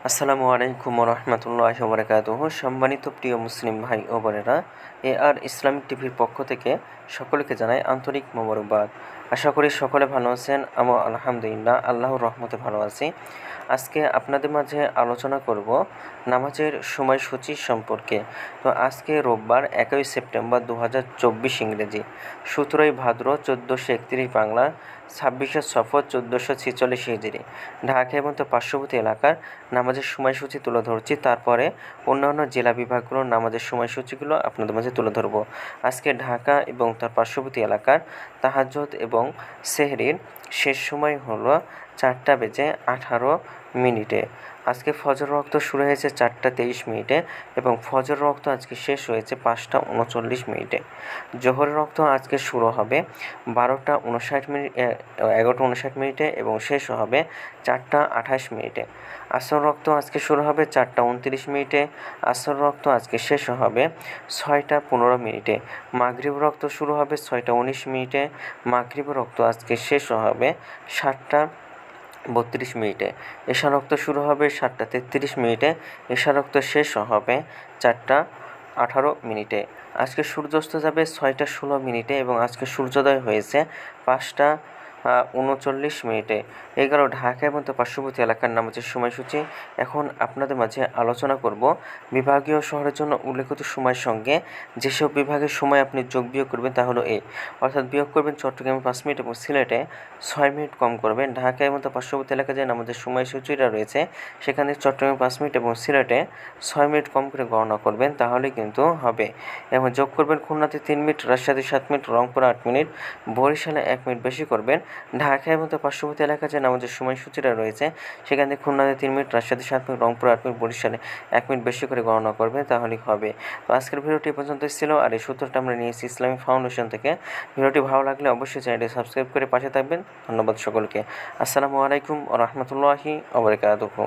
আসসালামু আলাইকুম রহমতুল্লাহি ওয়া বারাকাতুহু। সম্মানিত প্রিয় মুসলিম ভাই ও বোনেরা, ইসলামিক টিভির পক্ষ থেকে সকলকে জানাই আন্তরিক মোবারকবাদ। আশা করি সকলে ভালো আছেন। আমি আলহামদুলিল্লাহ আল্লাহর রহমতে ভালো আছি। আজকে আপনাদের মাঝে আলোচনা করব নামাজের সময়সূচি সম্পর্কে। তো আজকে রোববার 1 সেপ্টেম্বর 2024 ইংরেজি, 17 ভাদ্র 1431 বাংলা, 26 সফর 1446 হিজরি। ঢাকা এবং তার পার্শ্ববর্তী এলাকার নামাজের সময়সূচি তুলে ধরছি। তারপরে অন্যান্য জেলা বিভাগগুলোর নামাজের সময়সূচিগুলো আপনাদের মাঝে তুলে ধরব। আজকে ঢাকা এবং তার পার্শ্ববর্তী এলাকার তাহাজ্জুদ এবং সেহরির শেষ সময় হলো 4:18। আজকে ফজর ওয়াক্ত শুরু হয়েছে 4:23 এবং ফজর ওয়াক্ত আজকে শেষ হয়েছে 5:39। জোহরের ওয়াক্ত আজকে শুরু হবে 11:59 এবং শেষ হবে 4:28। আসর ওয়াক্ত আজকে শুরু হবে 4:29। আসর ওয়াক্ত আজকে শেষ হবে 6:15। মাগরিব ওয়াক্ত শুরু হবে 6:19। মাগরিব ওয়াক্ত আজকে শেষ হবে 7:32। এশার ওয়াক্ত শুরু হবে 7:33। এশার ওয়াক্ত শেষ হবে 4:18। আজকে সূর্যাস্ত যাবে 6:16 এবং আজকে সূর্যোদয় হয়েছে 5:39। এগুলো ঢাকা এবং তার পার্শ্ববর্তী এলাকার নামাজের সময়সূচি। এখন আপনাদের মাঝে আলোচনা করব বিভাগীয় শহরের জন্য উল্লেখিত সময়ের সঙ্গে যেসব বিভাগের সময় আপনি যোগ বিয়োগ করবেন তা হলো অর্থাৎ বিয়োগ করবেন চট্টগ্রামে 5 মিনিট এবং সিলেটে 6 মিনিট কম করবেন। ঢাকা এবং তার পার্শ্ববর্তী এলাকায় যে নামাজের সময়সূচিটা রয়েছে সেখানে চট্টগ্রামে 5 মিনিট এবং সিলেটে 6 মিনিট কম করে গণনা করবেন, তাহলে কিন্তু হবে। এবং যোগ করবেন খুলনাতে 3 মিনিট, রাজশাহীতে 7 মিনিট, রংপুরে 8 মিনিট, বরিশালে 1 মিনিট বেশি করবেন। ঢাকা এবং তার পার্শ্ববর্তী এলাকায় যে নামাজের সময়সূচিটা রয়েছে সেখানে খুলনাতে 3 মিনিট, রাজশাহীতে 7 মিনিট, রংপুরে 8 মিনিট, বরিশালে 1 মিনিট বেশি করে গণনা করবে, তাহলেই হবে। তো আজকের ভিডিওটি পর্যন্তই ছিল, আর এই সূত্রটা আমরা নিয়েছি ইসলামিক ফাউন্ডেশন থেকে। ভিডিওটি ভালো লাগলে অবশ্যই চ্যানেলটি সাবস্ক্রাইব করে পাশে থাকবেন। ধন্যবাদ সকলকে। আসসালামু আলাইকুম ওয়া রাহমাতুল্লাহি ওয়া বারাকাতুহু।